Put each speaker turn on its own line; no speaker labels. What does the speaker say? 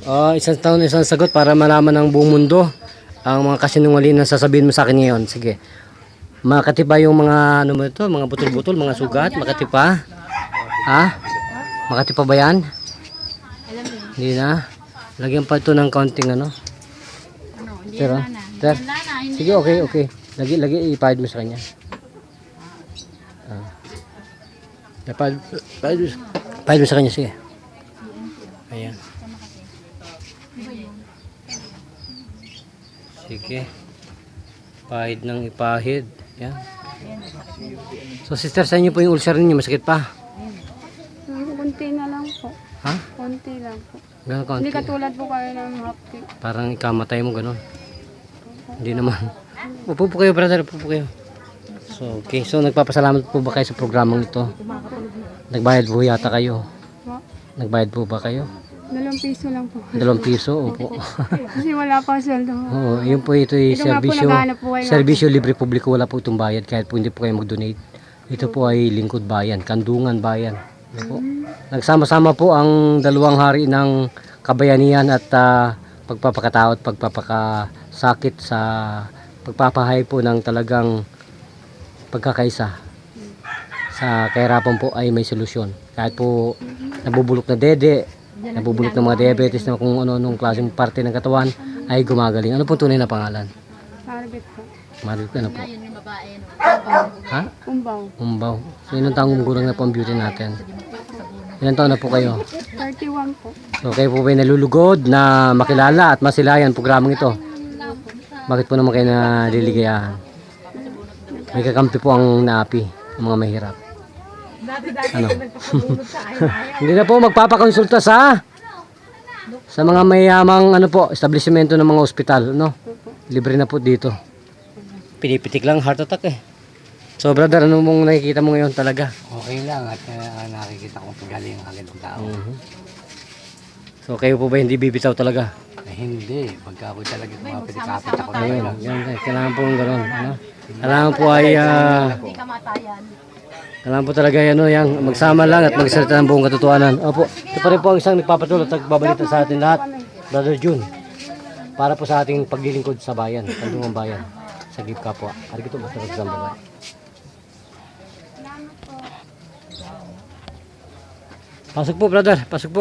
Isang taon, isang sagot para malaman ng buong mundo ang mga kasinungalingan na sasabihin mo sa akin ngayon. Sige. Makati ba yung mga ano mo ito, mga butol-butol, mga sugat? Makati pa? Ha? Makati pa ba yan? Hindi na. Lagyan pa ito ng kaunting ano.
Hindi
Pero,
na.
ter. Sige, okay. Lagi ipahid mo sa kanya. Pahid mo sa kanya, sige. Ayan. Sige. Pahid ng ipahid. Yan. So sister, sa inyo po yung ulcer ninyo, masakit pa?
Kunti na lang po.
Ha?
Kunti lang po.
Ganun kaunti.
Hindi katulad po kayo ng hapti.
Parang ikamatay mo ganun. Hindi naman. Upo po kayo, brother. Upo po kayo. So, okay. So, nagpapasalamat po ba kayo sa programang ito? Nagbayad po yata kayo. Nagbayad po ba kayo?
2 piso lang po.
2 piso? Opo.
Kasi wala pa sweldo.
Oo, yun po ito ay
Ito nga po,
serbisyo.
naghahanap po kayo.
Serbisyo libre publiko. Wala po itong bayad kahit po hindi po kayo mag-donate. Ito po ay lingkod bayan. Kandungan bayan. Ano po? Nagsama-sama po ang dalawang hari ng kabayanihan at pagpapakatao at pagpapakasakit sa pagpapahay po ng talagang pagkakaisa. Sa kahirapan po ay may solusyon. Kahit po nabubulok na dede, nabubulok ng mga diabetes na kung ano-anong klaseng parte ng katawan ay gumagaling. Ano po tunay na pangalan?
Marbit po.
Marbit ano po? Ha?
Umbaw.
Umbaw. So ilang taong gurang na po ang beauty natin? Ilang taon na po kayo?
31 po.
So kayo po ba nalulugod na makilala at masilayan ang programang ito? Bakit po naman kayo naliligayahan? May kakampi po ang naapi, ang mga mahirap. Ano? Hindi na po magpapakonsulta sa mga mayamang ano po, establishmento ng mga ospital, no? Libre na po dito. Pinipitik lang heart attack eh. So brother, ano mong nakikita mo ngayon talaga?
Okay lang at nakikita kong pagaling ang agad ng tao.
So kayo po ba hindi bibitaw talaga?
Hindi, pagka ako talaga kumapit-kapit ako na
Ayun,
lang.
yan, kailangan po ng gano'n, ano? Kailangan po ay kailangan po talaga yan, magsama lang at magsalita ng buong katotohanan. Opo, ito pa rin po ang isang nagpapatulot at nagbabalita sa atin lahat, Brother June, para po sa ating paglilingkod sa bayan, Kandungan bayan, sa Gip Kapwa. Arigito basta nagsambagay. Pasok po brother, pasok po.